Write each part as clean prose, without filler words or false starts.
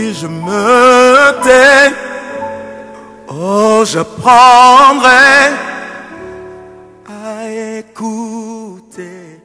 si je me tais, oh, j'apprendrai à écouter.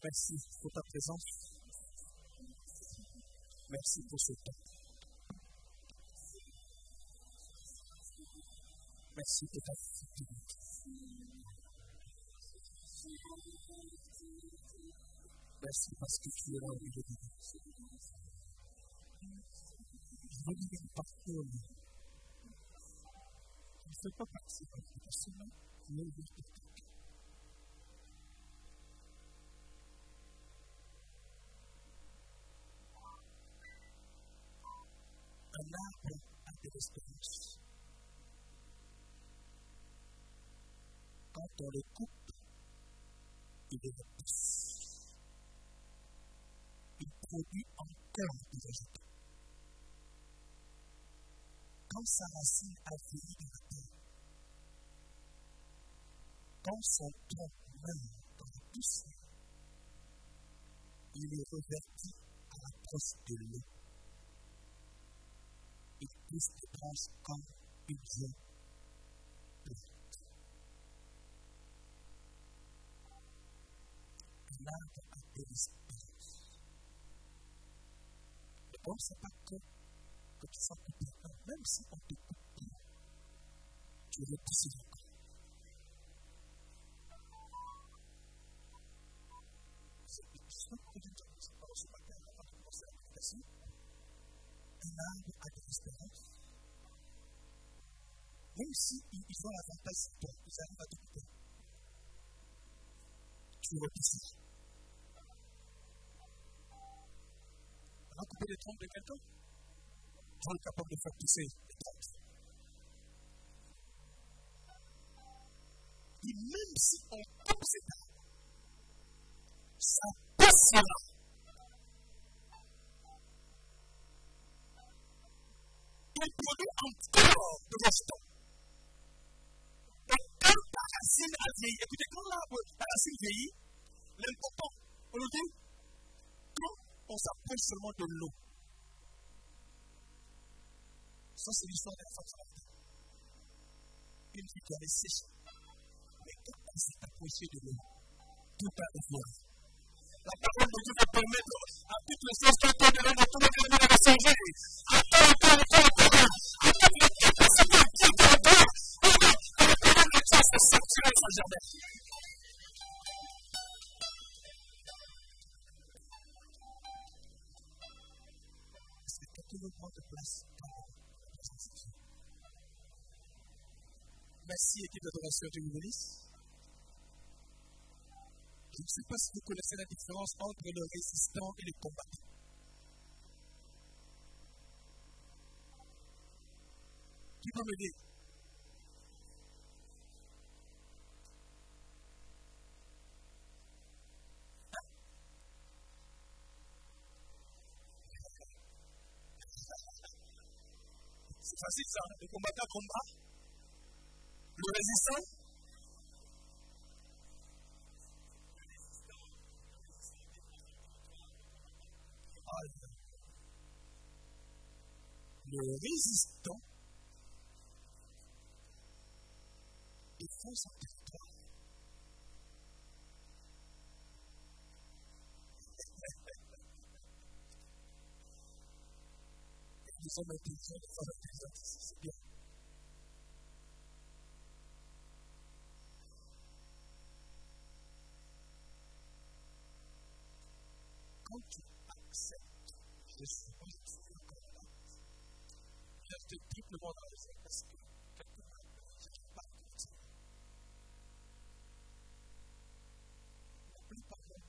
Merci pour ta présence. Merci pour ce temps. Merci pour ta fidélité. Merci parce que tu es là au milieu de nous. Je veux dire une parole. Je ne fais pas partie de notre personne, mais de notre temps. Un arbre a de l'espérance. Quand on le coupe, il repousse. Il produit encore des résultats. Quand sa racine a vieilli dans la terre, quand son tronc meurt dans la poussière, il est reverti à l'approche de l'eau. Il pousse des branches comme une vieille plante. Un arbre a de l'espérance. Et bon, c'est pas que tu sens couper. Même si on te coupe, tu repousses encore. Un arbre a de l'espérance. Même si ils ont l'avantage sur toi, ils arrivent à te couper. Tu repousses. On a coupé les troncs de quelqu'un. Tu es capable de faire pousser les troncs. Et même si on coupe ces arbres, ça poussera. Il produit encore de l'instant. Donc, quand la racine a vieilli, écoutez, quand la racine vieillit, l'important, on nous dit, quand on s'approche seulement de l'eau, ça c'est l'histoire de la femme samaritaine. Une fille qui avait séché. Mais quand elle s'est approchée de l'eau, tout a ouvert. La parole de Dieu va permettre à toutes les choses qui sont devant nous, tout le monde va changer. Est-ce que quelqu'un veut prendre place dans la présence de Dieu? Merci, équipe d'adoration, Dieu vous bénisse. Je ne sais pas si vous connaissez la différence entre le résistant et le combattant. Qui peut me dire? C'est facile ça, le combattant combat. Le résistant. Le résistant défend son territoire. Nous sommes intelligents, des femmes intelligentes, c'est bien. Quand tu acceptes, je suis pas encore là, je te triplement dans les airs parce que quelque part, je ne peux pas continuer. N'oublie pas mon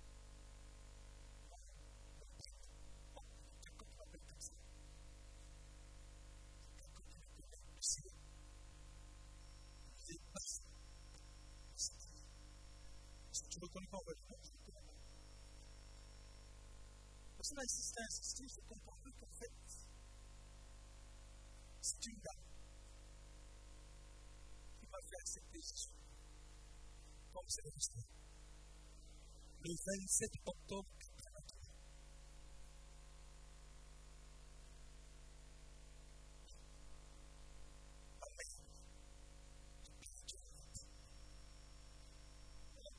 si tu reconnais pas en fait, parce que là, insister, je comprends plus qu'en fait, c'est une dame qui m'a fait accepter Jésus comme c'est l'histoire. Le 27 octobre 1983. Ma mère,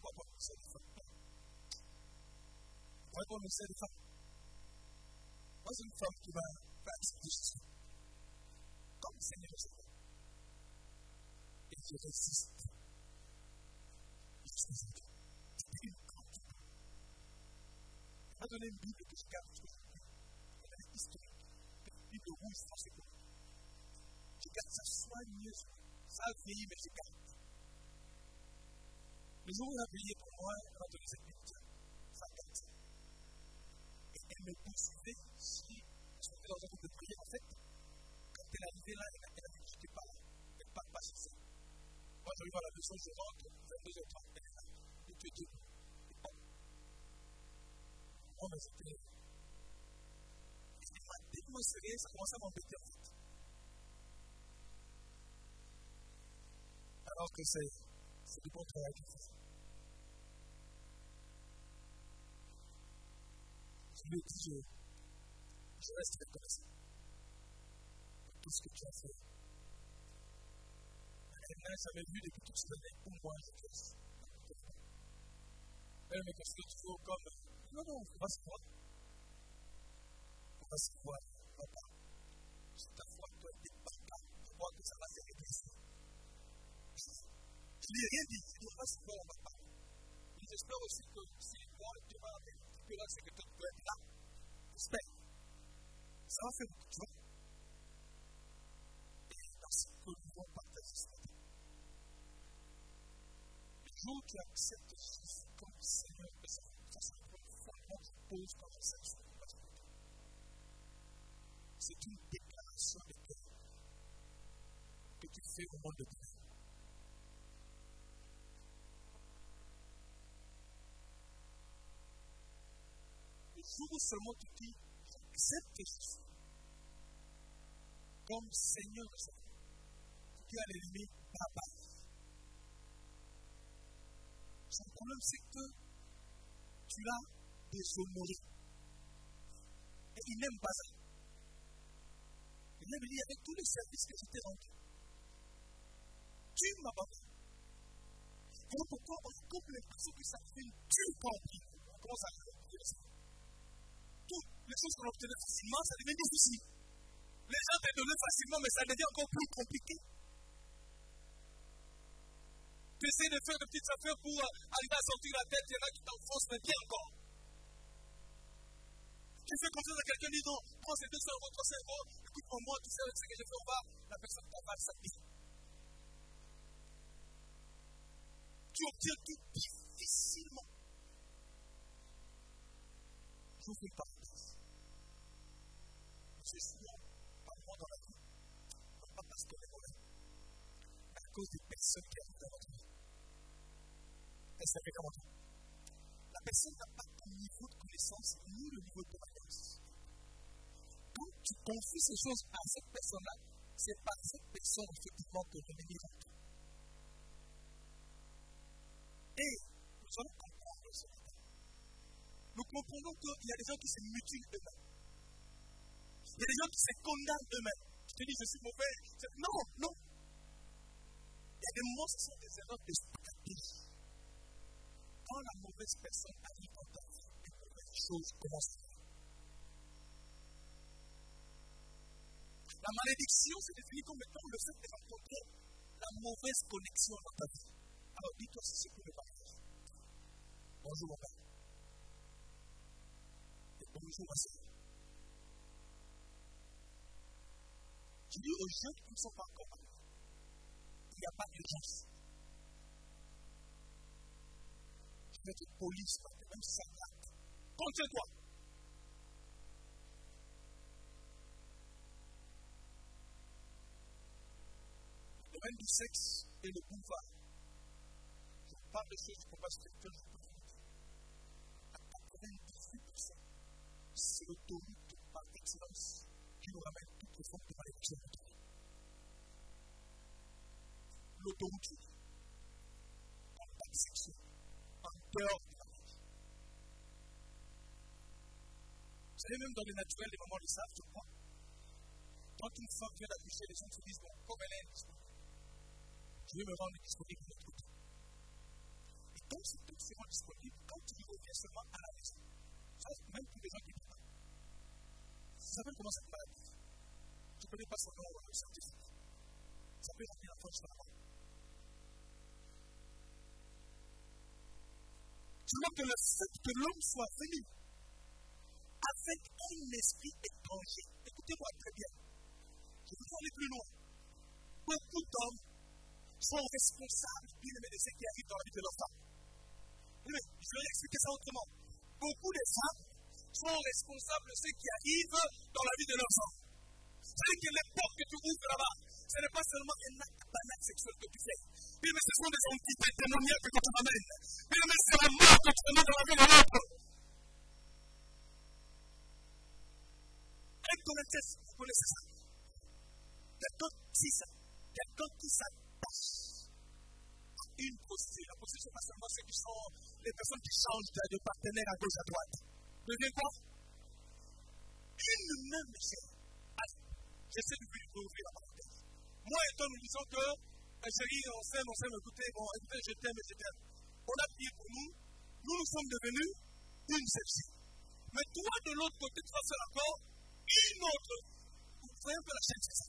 pourquoi pas me faire des femmes? Pourquoi pas me faire des femmes? Moi, c'est une femme qui m'a fait accepter Jésus comme Seigneur et Sauveur. Et je résiste jusqu'à ce jour. C'était une grande femme. Elle m'a donné une Bible que je garde jusqu'à aujourd'hui. Elle est historique. Une Bible rouge français. Je garde ça soigneusement. Ça a vieilli, mais je garde. Le jour où elle a veillé pour moi, elle m'a donné cette Bible. Ça garde ça. Et elle me poursuivait si je suis dans un groupe de prière. En fait, quand elle est arrivée là, elle a dit que je n'étais pas là. Elle ne parle pas sur ça. Moi, j'arrive à la leçon, je rentre, 22h30, elle est là. Et tu es debout. Et bon. Moi, mais c'était. Elle m'a tellement serré, ça commence à m'embêter en fait. Alors que c'est du bon travail qu'il fait. Je lui ai dit, je reste reconnaissant pour tout ce que tu as fait. Elle n'a jamais vu depuis toute cette année où moi je reste. Elle me considère toujours comme non, on va se voir. On va se voir, papa. C'est ta foi, toi, et papa. Je crois que ça va se régler. Je n'ai rien dit, je dois pas se voir, papa. Et j'espère aussi que si moi, tu vas avec que là, c'est que tu peux être là. J'espère. Ça va faire beaucoup de joie. Et dans ce que nous allons partager ce matin, le jour où tu acceptes Jésus comme Seigneur et Sauveur, ça c'est le fondement que je pose quand j'enseigne sur le matin. C'est une déclaration de cœur que tu fais au monde de Dieu. Le jour où seulement tu dis, j'accepte Jésus comme Seigneur et Sauveur, tu dis à l'ennemi, papa. Son problème, c'est que tu l'as déshonoré. Et il n'aime pas ça. Il m'avait dit avec tous les services que je t'ai rendus, tu m'as abandonné. Voilà pourquoi on a comme l'impression que ça fait une dure compris. On commence à dire ça. Toutes les choses qu'on obtenait facilement, ça devient difficile. Les gens te donnent facilement, mais ça devient encore plus compliqué. Tu essaies de faire de petites affaires pour arriver à sortir la tête, il y en a qui t'enfoncent, mais bien encore. Tu fais confiance à quelqu'un, dis non, prends ces 200 €, 300 €, écoute pour moi, tu sais ce que j'ai fait, on va, la personne t'avale sa vie. Tu obtiens tout difficilement. Je vous fais une parenthèse. C'est souvent, par moi dans la vie, non pas parce qu'on est mauvais, mais à cause des personnes qui arrivent dans notre vie. Elle s'appelle comment toi? La personne n'a pas ton niveau de connaissance ni le niveau de connaissance. Quand tu confies ces choses à cette personne-là, c'est par cette personne, effectivement, que l'ennemi rentre. Et nous allons comprendre ce matin. Nous comprenons qu'il y a des gens qui se mutilent eux-mêmes. Il y a des gens qui se condamnent eux-mêmes. Je te dis, je suis mauvais. Non, non. Il y a des moments, ce sont des erreurs de stratégie. Quand la mauvaise personne arrive dans ta vie, les mauvaises choses commencent à faire. La malédiction, c'est défini comme étant le fait de rencontrer la mauvaise connexion dans ta vie. Alors, dis-toi, c'est pour le mariage. Bonjour, mon père. Et bonjour, ma soeur. Je dis aux jeunes qui ne sont pas encore mariés, il n'y a pas d'urgence. Je vais être poli ce matin, même si ça gratte. Contiens-toi. Le domaine du sexe et le boulevard. Je parle de choses qui ne sont pas spirituelles, je peux vous dire. À 98%, c'est l'autoroute par excellence qui nous ramène toutes les formes de malédiction de notre vie. L'autoroute, en pas de section, en dehors du mariage. Vous savez, même dans le naturel, les mamans le savent, je crois. Quand une femme vient d'accoucher, les gens se disent, bon, comme elle est disponible, je vais me rendre disponible de l'autre côté. Et quand ce truc se rend disponible, quand tu reviens seulement à la maison, ça, même pour les gens qui ne parlent pas. Vous savez comment cette maladie? Je ne connais pas son nom scientifique. Ça peut remplir la force de la mort. Je vois que le fait que l'homme soit venu avec un esprit étranger, écoutez-moi très bien, je veux aller plus loin. Beaucoup d'hommes sont responsables, bien aimés, de ce qui arrive dans la vie de leur femme. Je vais expliquer ça autrement. Beaucoup de femmes sont responsables de ce qui arrive dans la vie de leurs hommes. C'est-à-dire que les portes que tu ouvres là-bas, ce n'est pas seulement un acte banal sexuel que tu fais. Mais ce sont des entités démoniaques que tu amènes. Mais c'est la mort que tu amènes dans la vie de l'autre. 1 Corinthiens, vous connaissez ça. Quelqu'un qui s'attache à une prostituée. La prostituée, c'est pas seulement ceux qui sont les personnes qui changent de partenaire à gauche à droite. Devient quoi? Une même chair. J'essaie de vous ouvrir la parenthèse. Moi et toi, nous disons que, chérie, on s'aime, écoutez, bon, écoutez, je t'aime. On a prié pour nous. Nous sommes devenus une seule. Mais toi, de l'autre côté, tu vas faire encore une autre. Vous voyez un peu la chaîne, c'est ça.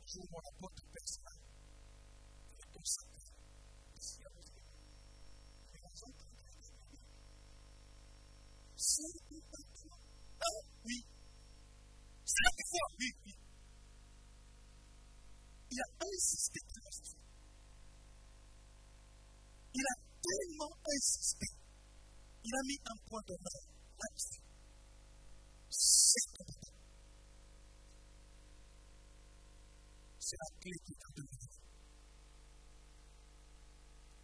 J'ouvre mon apôtre personnel. Je vais consacrer. Ici, à votre vie. Et la zone de c'est une partie. Ah oui. C'est une fois, oui. Il a insisté très fort. Il a tellement insisté. Il a mis un point d'honneur là-dessus. C'est important. C'est la clé qui t'a donné.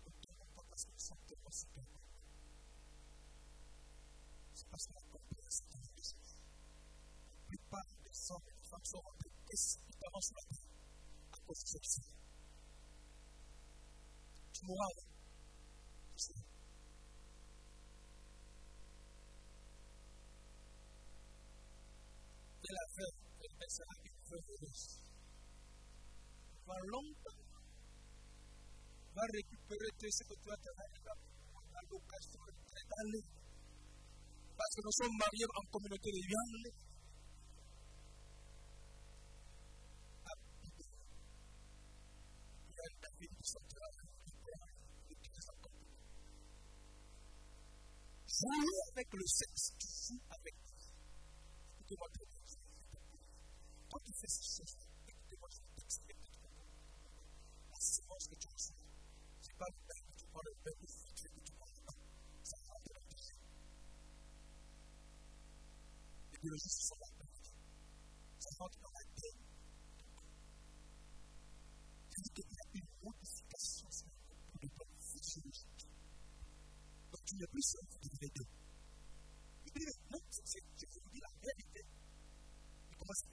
Ne tombons pas parce qu'ils sont tellement super. C'est parce qu'on a compris un certain nombre de choses. La plupart des hommes et des femmes sont rentrés précipitamment sur la terre à cause de cette fille. Tu mourras avec. Et la veuve, elle sera une veuve heureuse. Va longtemps, va récupérer tout ce que tu as travaillé dans la location d'aller. Parce que nous sommes mariés en communauté de Yann. Il y a David qui sortira jouer avec le sexe, tu joues avec. Écoutez-moi très bien. Quand tu fais ces choses, écoutez-moi, je vais t'expliquer. La séquence que tu reçois, ce n'est pas le père que tu prends, le père que tu prends. Ça rentre dans tes yeux. Les biologistes sont là. Ça rentre dans la tête. C'est-à-dire qu'il y a une modification pour le plan physiologique. Donc tu n'es plus seul, tu es deux.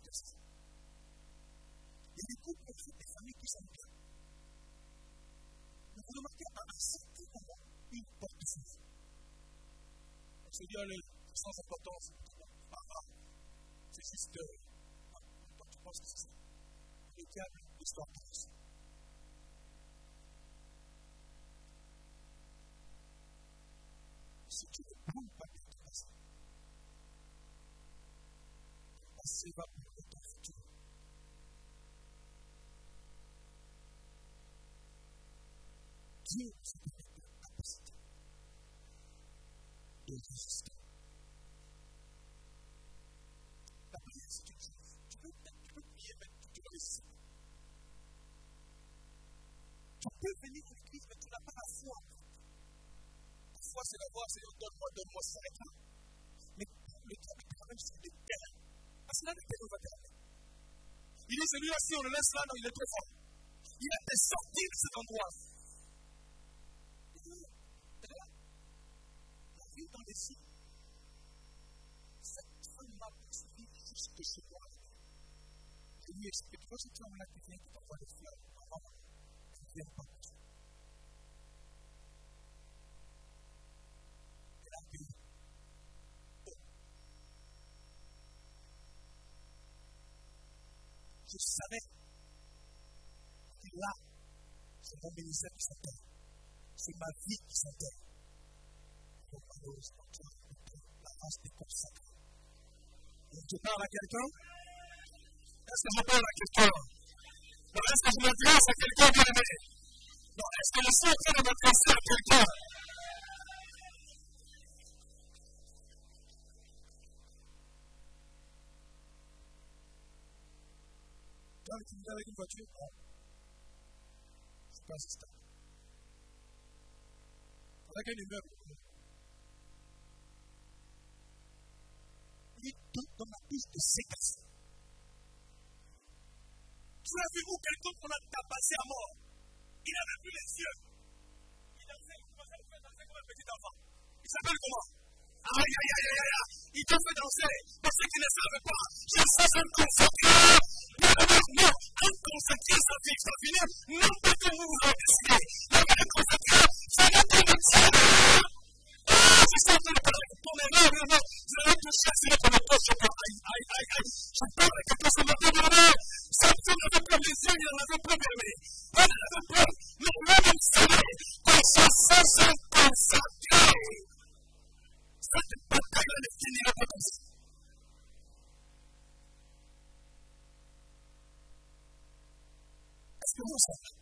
Il y a des couples, des familles qui sont bien. Mais vous remarquez à un certain moment, une porte s'ouvre. On se dit, allez, sans importance, c'est juste. Toi, tu penses que c'est ça. Le diable, l'histoire pense. Si tu ne prends pas de ton passé, ton passé va pour ton futur. Dieu se donne la capacité de résister. La prière, c'est une chose. Tu peux prier, mais tu dois résister. Tu peux venir à l'église, mais tu n'as pas la foi. La foi, c'est la voix, c'est donne-moi, ça s'arrête là. Mais le diable est quand même sur des terres. Parce que là, le terre va terminer. Il dit, celui-là, si on le laisse là, non, il est trop fort. Il a été sorti de cet endroit. La vie dans les cieux. Cette femme m'a poursuivi jusque chez moi. Je lui ai expliqué, toi, si tu as un acte qui vient qui t'envoie des fleurs, non, tu ne viens pas pour ça. Elle a dit, oh. Je savais que là, c'est mon ministère qui s'appelle. C'est ma vie qui s'appelle. Donc, malheureusement, tu as la race des consacrés. Je parle à quelqu'un? Est-ce que je parle à quelqu'un? Non, est-ce que je m'adresse à quelqu'un bien aimé? Non, est-ce que je suis en train de m'adresser à quelqu'un? Tu as intimidé avec une voiture? Non. C'est pas assistant. Avec un immeuble. Il est dans la piste de séquence. Tu as vu où quelqu'un qu'on a tabassé à mort? Il n'avait plus les yeux. Il dansait, il commençait à faire danser comme un petit enfant. Il s'appelle comment? Aïe, aïe, aïe, aïe, aïe. Il t'a fait danser. Pour ceux qui ne savent pas, je suis un consacré. Non, un consacré, ça finit. Non pas que vous vous en décidez. Mais un consacré, c'est la conviction. C'est ça que ton erreur, non. Je vais toucher, c'est notre approche. Aïe, aïe, aïe, aïe. Je parle avec quelqu'un, ça m'a donné. Samson n'avait pas les yeux, il n'avait pas les mains. On n'avait pas. Mais l'homme savait qu'on s'en faisait consacré. Cette bataille ne finira pas comme ça. Est-ce que vous savez?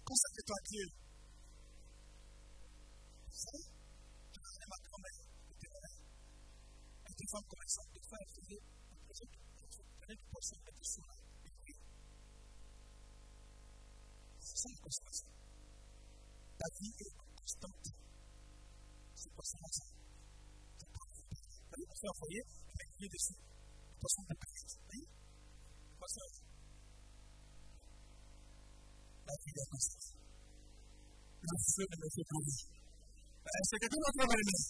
Consacrez-toi à Dieu. Vous savez? Je connais ma grand-mère, était malade. Elle était femme commerçante. Des fois, elle faisait un projet de prenait du poisson, elle était sur la vie. C'est ça la constance. Ta vie est constante. C'est pas ça, ça. C'est pas ça. On fait un foyer, on met une clé dessus. Le poisson peut pas être. Oui? C'est pas ça. La vie est constante. Le feu ne me fait pas vivre. C'est quelqu'un d'autre qui va m'aimer.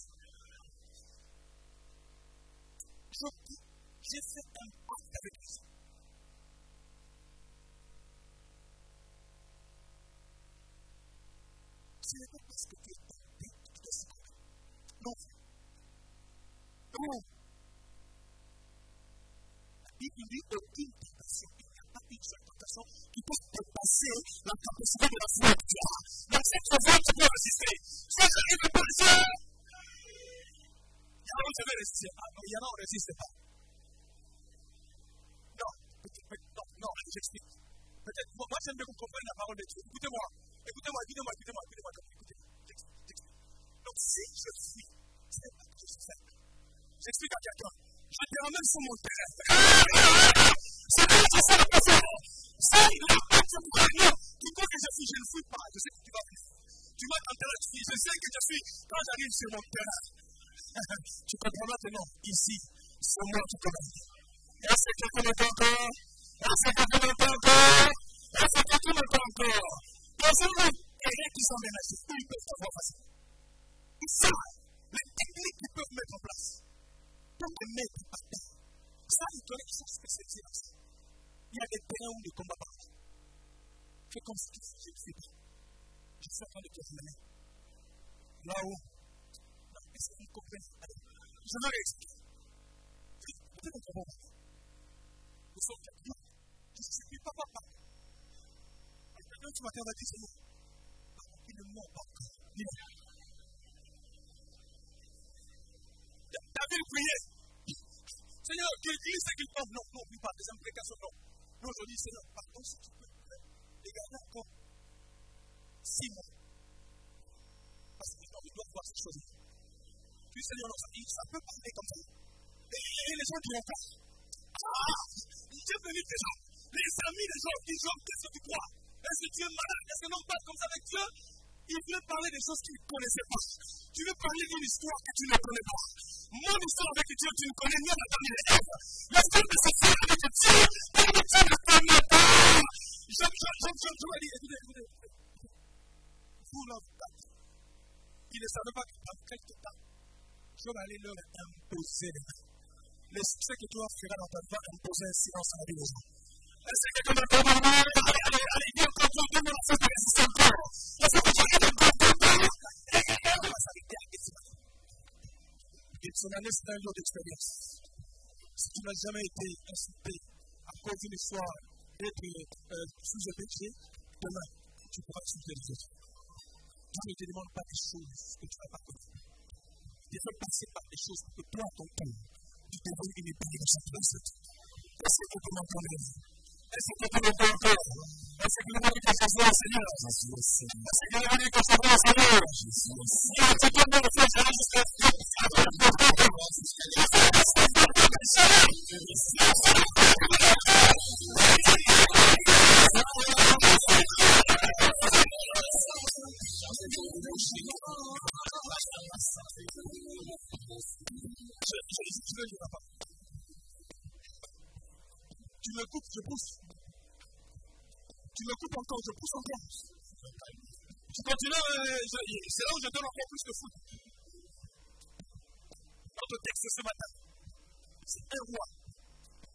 J'ai fait un pacte avec lui. Ce n'est pas parce que tu es tenté que tu es secret. Non. Non. La Bible dit aucune tentation. Il n'y a pas une seule tentation qui peut dépasser la capacité de la foi que tu as. Donc, cette foi, tu peux résister. Si j'arrive à passer, il y en a où je vais résister. Ah non, il y en a où on ne résiste pas. Non, j'explique. Peut-être, moi j'aime bien que vous compreniez la parole de Dieu. Écoutez-moi. J'explique. Donc si je fuis, c'est pas que je suis faible. J'explique à quelqu'un. Je te ramène sur mon terrain. C'est que je sais la personne. C'est la personne. Non, tu crois que je fuis, je ne fuis pas. Je sais que tu vas fuir. Tu vas t'enterrer, tu fuis. Je sais que je fuis quand j'arrive sur mon terrain. Tu comprends maintenant, ici, c'est moi qui commande. Est-ce que quelqu'un m'entend encore? Est-ce que quelqu'un m'entend encore? Est-ce que quelqu'un m'entend encore? Dans un monde, il y a qui sont ménagés, ils peuvent avoir facile. Ils savent les techniques qu'ils peuvent mettre en place pour te mettre à terre. Ça, ils sont spécialisés dans ça. Il y a des terrains où le combat part. Fais comme si je ne sais pas. Je suis en train de te ramener. Là-haut. Est-ce que vous comprenez? Je vais l'expliquer. Peut-être qu'on va voir. Nous sommes quelqu'un. Je ne suis plus papa. Quelqu'un ce matin va dire c'est moi. Il ne ment pas encore. David priait. Seigneur, qu'il glisse et qu'il tombe. Non, n'oublie pas des implications. Non. Nous, aujourd'hui, Seigneur, pardon si tu peux les garder encore 6 mois. Parce que non, il doit voir ces choses. Puis, Seigneur, non, ça peut parler comme ça. Et les gens diront pas. Dieu bénit les gens. Les amis des gens disent, qu'est-ce que tu crois? Est-ce que tu es malade? Est-ce que l'on passe comme ça avec Dieu? Il veut parler des choses qu'il ne connaissait pas. Tu veux parler d'une histoire que tu ne connais pas. Mon histoire avec Dieu, tu ne connais ni Adam ni Ève. L'histoire de cette fille avec Dieu, tu ne connais pas. Je vais dire, écoutez. Vous l'avez pas. Ils ne savaient pas que dans quelque temps, je vais aller leur imposer les mains. Le succès que toi feras dans ta vie va imposer un silence à la vie des gens. Est-ce que comme un bon moment, allez, viens quand tu as donné la fête de résister encore. Est-ce que tu as donné encore et va s'arrêter à Gethsemane. Gethsemane, c'est un lieu d'expérience. Si tu n'as jamais été insulté à cause d'une histoire d'être sous un péché, demain, tu pourras insulter les autres. Dieu ne te demande pas des choses que tu n'as pas connues. Il te fait passer par des choses pour que toi, ton tour, tu deviennes une épée dans sa place. Est-ce que tu peux m'entendre? Est-ce que tu peux m'entendre? Est-ce que tu veux que je sois au Seigneur? Est-ce que tu veux que je sois au Seigneur? Est-ce que tu peux me faire jusqu'à tu me coupes, je pousse. Tu me coupes encore, je pousse encore. Tu continues, c'est là où je donne encore plus de foot. Notre texte ce matin, c'est 1 roi.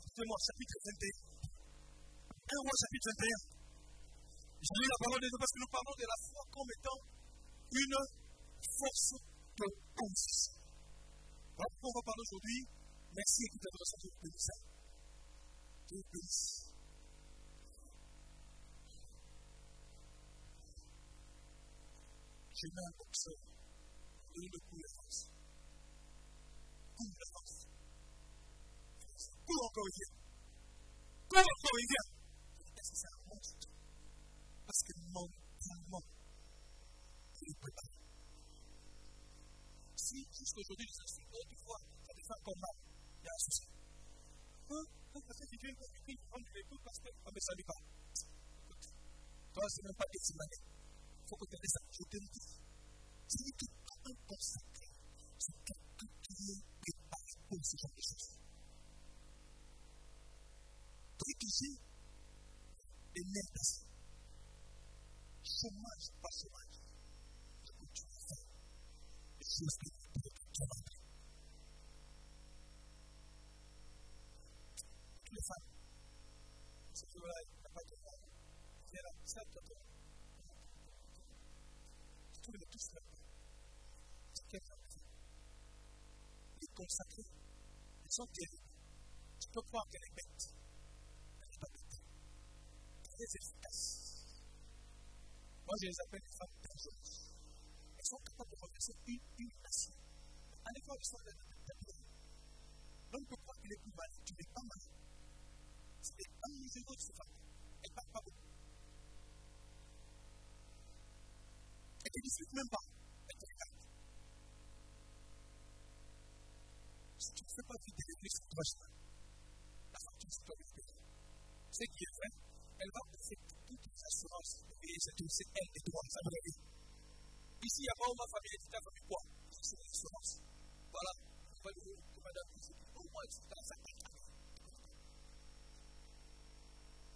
Écoutez-moi, chapitre 21. 1 roi, chapitre 21. Je lis la parole de Dieu parce que nous parlons de la foi comme étant une force de position. Alors, on va parler aujourd'hui. Merci, écoutez, de recevoir le bénisseur. Dieu bénisse. J'ai mis un boxeur. Donne le coup de force. Coup de force. Coup encore, il vient. Coup encore, il vient. Est-ce que c'est un monstre? Parce que mentalement, il est préparé. Si, juste aujourd'hui, les insultes, des fois, ça te fait encore mal. Il y a un souci. Parce que si tu es compliqué, tu prends du écoute parce que ça ne me salue pas. Toi, ce n'est même pas Gethsemane. Il faut que tu aies ça. Je te le dis. C'est que tout un consacré. C'est quelqu'un qui est préparé pour ce genre de choses. Rédiger des nerfs. Chômage, pas chômage. Ce que tu vas faire. Les choses que tu peux te les femmes. C'est que voilà, il n'y a pas de femme. C'est là, ça, tu as tous les tous là. C'est quelqu'un qui est consacré. Elles sont terribles. Tu peux croire qu'elle est bête. Elle n'est pas bête. Très efficace. Moi, je les appelle les femmes dangereuses. Elles sont capables de renverser une nation. À l'école, ils sont là. L'homme peut croire qu'il est plus mal. Tu n'es pas mal. C'est un musulman de ces femmes. Elle ne parle pas beaucoup. Elle ne te discute même pas. Elle te regarde. Si tu ne fais pas vite des réflexes sur toi, la fortune, c'est toi qui le fais. Ce qui est vrai, elle va te faire toutes les assurances. Et c'est elle et toi, ça veut dire. Ici, il n'y a pas où ma famille est ta famille quoi? C'est une assurance. Voilà. On va dire que madame, au moins, c'est dans sa tête.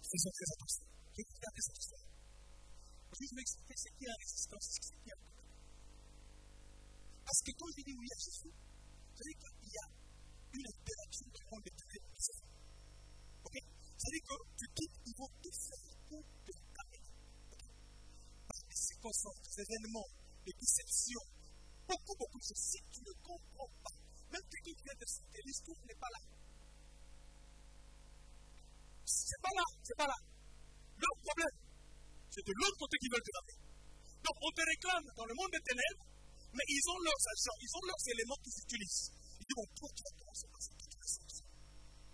Faisons très attention. Regardez cette histoire. Aujourd'hui, je vais expliquer ce qui est la résistance, ce qui est la résistance. Parce que quand je dis oui à Jésus, vous savez qu'il y a une interaction dans le monde de Dieu qui Ok? C'est-à-dire que tu quittes, ils vont tout faire pour te calmer. Par des circonstances, des événements, des déceptions, beaucoup de choses. Si tu ne comprends pas, même quelqu'un qui vient te citer, l'histoire n'est pas là. C'est pas là. Leur problème, c'est de l'autre côté qu'ils veulent te ramener. Donc on te réclame dans le monde des ténèbres, mais ils ont leurs agents, ils ont leurs éléments qu'ils utilisent. Ils disent, bon, toi tu vas commencer par ça, toi tu vas ça.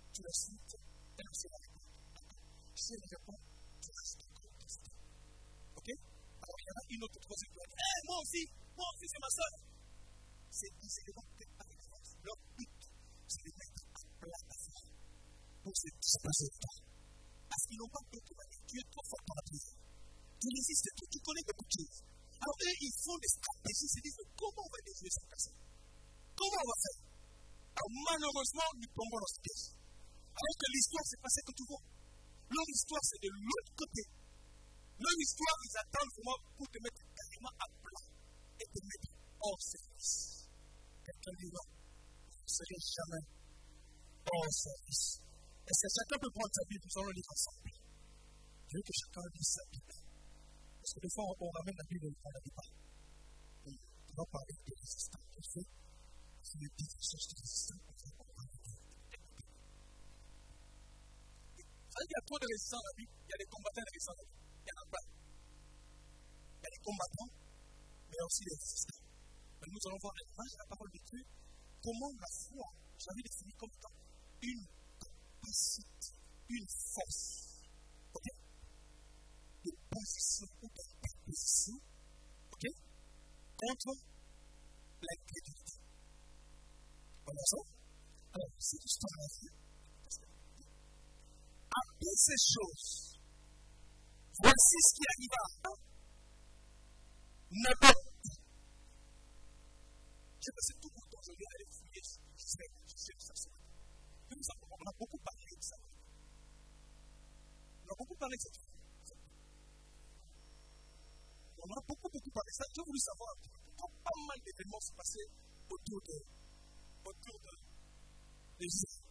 Tu vas suivre, elle aussi va répondre. Si elle répond, tu vas suivre. Ok? Alors il y en a une autre troisième qui va dire, moi aussi, c'est ma soeur. C'est des éléments peut-être pas d'expérience. Leur but, c'est de mettre à plat ta foi pour se disposer de toi. Parce qu'ils n'ont pas d'autre manière. Tu es trop fort pour la prière. Tu résistes tout, tu connais beaucoup de choses. Alors eux, ils font des stratégies, ils se disent comment on va déjouer cette personne? Comment on va faire? Alors malheureusement, nous tombons dans ce piège. Alors que l'histoire s'est passée comme tout le monde. Leur histoire, c'est de l'autre côté. Leur histoire, ils attendent vraiment pour te mettre carrément à plat et te mettre hors service. Quelqu'un dit non, vous ne serez jamais hors service. Est-ce que chacun peut prendre sa Bible, nous allons lire ensemble. Je veux que chacun lise sa Bible. Parce que des fois, on ramène la Bible et on ne la lit pas. On va parler de résistance. On fait, c'est le petit chose de résistance. Il y a trop de résistants dans la Bible, il y a des combattants de résistants dans la Bible. Il y en a pas. Il y a des combattants, mais aussi des résistants. Mais nous allons voir l'image de la parole de Dieu, comment la foi, j'avais défini comme étant une capacité, une force, ok, de position ou d'interposition, ok, contre l'incrédulité. On a ça? Alors, cette histoire-là, après ces choses, voici ce qui arriva à Naboth. J'ai passé tout mon temps, je vais aller fouiller, je sais ça. On a beaucoup parlé de ça. On a beaucoup parlé de ça. On a beaucoup parlé de ça. J'ai voulu savoir pourquoi pas mal d'événements se passaient autour de Israël.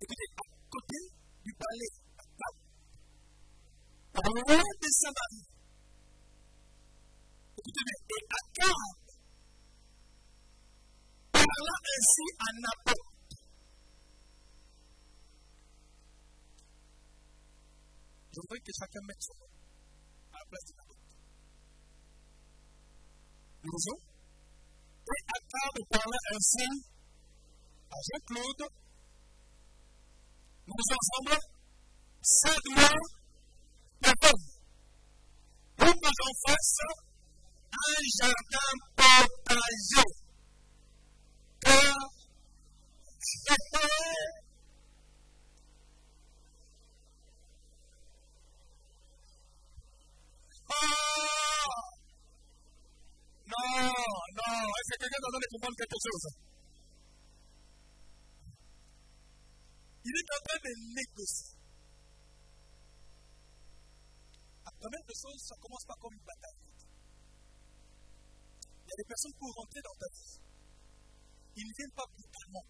Écoutez, à côté du palais, loin de Samarie. Écoutez bien, et Akab parla ainsi à Naboth. Je voudrais que chacun mette son nom à la place de Naboth. Nous lisons. Et Akab parla ainsi à Jean-Claude. Nous ensemble, 5 mois de bonne. Pour que j'en fasse un jardin partagé. Car non, est-ce que quelqu'un a besoin de comprendre quelque chose? Il est en train de négocier. La première des choses, ça ne commence pas comme une bataille. Il y a des personnes pour rentrer dans ta vie. Ils ne viennent pas brutalement.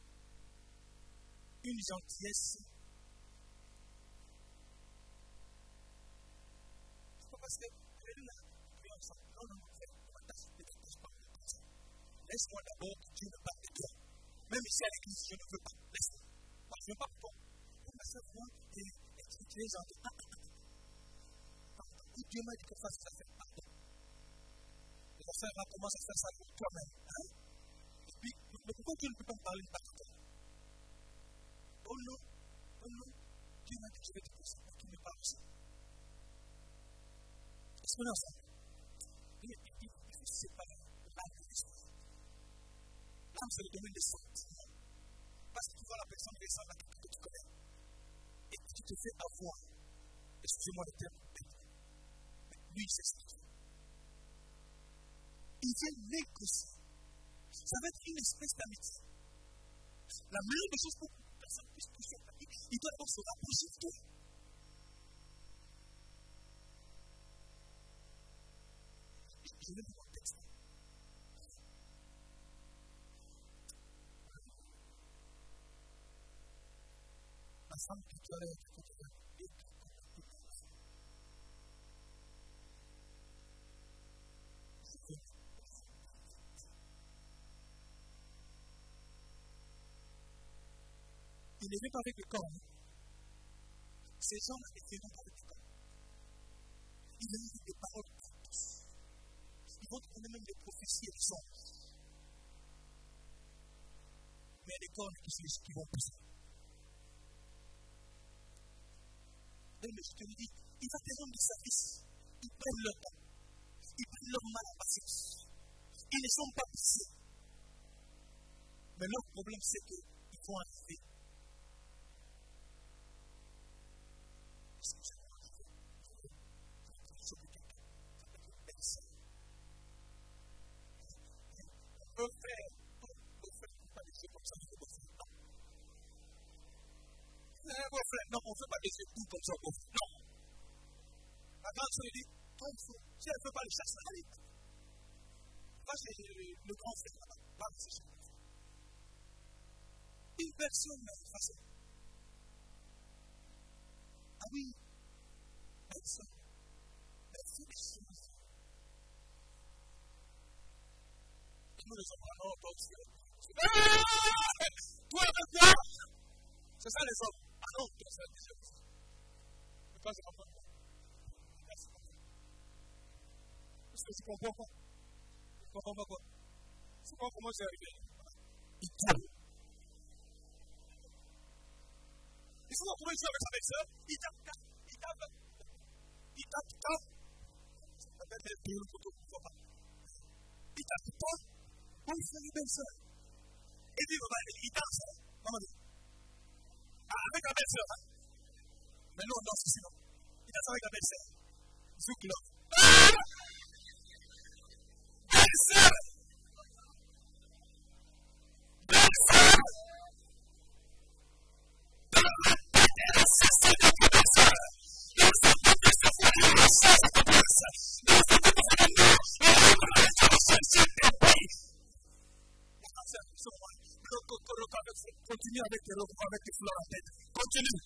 Une gentillesse. C'est pas parce que elle est là. Non, laisse-moi d'abord que Dieu me parle de toi. Même ici à l'église, je ne veux pas. Laisse-moi. Moi, je ne veux pas pour toi. On va savoir et expliquer les gens. Dieu m'a dit que fasse ça, fait pardon. Et la sœur commence à faire ça pour toi-même. Hein? Et puis, mais pourquoi Dieu ne peut pas me parler de pardon? Oh non. Dieu m'a dit que je vais te poser pour qu'il me parle aussi. Est-ce qu'on est ensemble? Il faut séparer l'âme de l'esprit. L'âme, c'est le domaine des sentiments. Parce que tu vois la personne descendre à quelqu'un que tu connais. Et tu te fais avoir. Excusez-moi le terme. Lui, c'est ce qu'il fait. Il vient négocier. Ça va être une espèce d'amitié. La meilleure des choses pour qu'une personne puisse toucher ta vie, il doit donc se rapprocher de toi. Je vais vous voir le texte. femme qui te lève, il ne vient pas avec le corps. Ces gens-là ne viennent pas avec le corps. Ils viennent avec des paroles de tous. Ils vont te donner même des prophéties et des songes. Mais les corps qui vont pousser. Mais je te le dis, il va te rendre du service. Ils prennent leur temps. Ils prennent leur mal en patience. Ils ne sont pas poussés. Mais leur problème, c'est qu'ils vont arriver. On peut faire pas des choses comme ça, non, on ne fait pas des choses comme ça. Non. La grande soeur dit, si elle ne fait pas les chasses, allez. Va chez le grand frère là-bas. Va chez lui. Une personne facile. Ah oui, personne. Merci des choses. Nous les hommes, non, toi aussi. Toi avec toi. C'est ça les hommes. Ah non, toi c'est des choses. Mais pas je comprends pas. Est-ce que tu comprends pas? Tu comprends pas quoi? Tu comprends comment c'est arrivé? Il tape. Il faut retrouver ici avec sa belle-sœur. Il tape. Ça peut être une photo, il ne faut pas. Il tape pas. Il fait une belle-sœur. Et puis, il danse. Maman dit. Avec la belle-sœur. Mais nous, on danse ici, non? Il danse avec la belle-sœur. Zouk là. Belle-sœur! Belle-sœur! Continue avec tes fleurs en tête. Continue.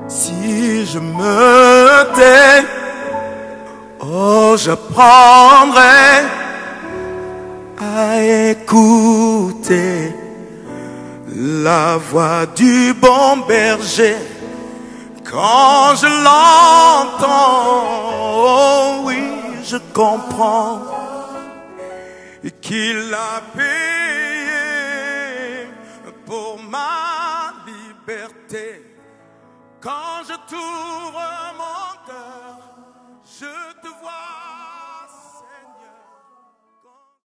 Si je me tais, oh, j'apprendrai à écouter la voix du bon berger. Quand je l'entends, oh oui, je comprends qu'il a payé pour ma liberté. Quand je t'ouvre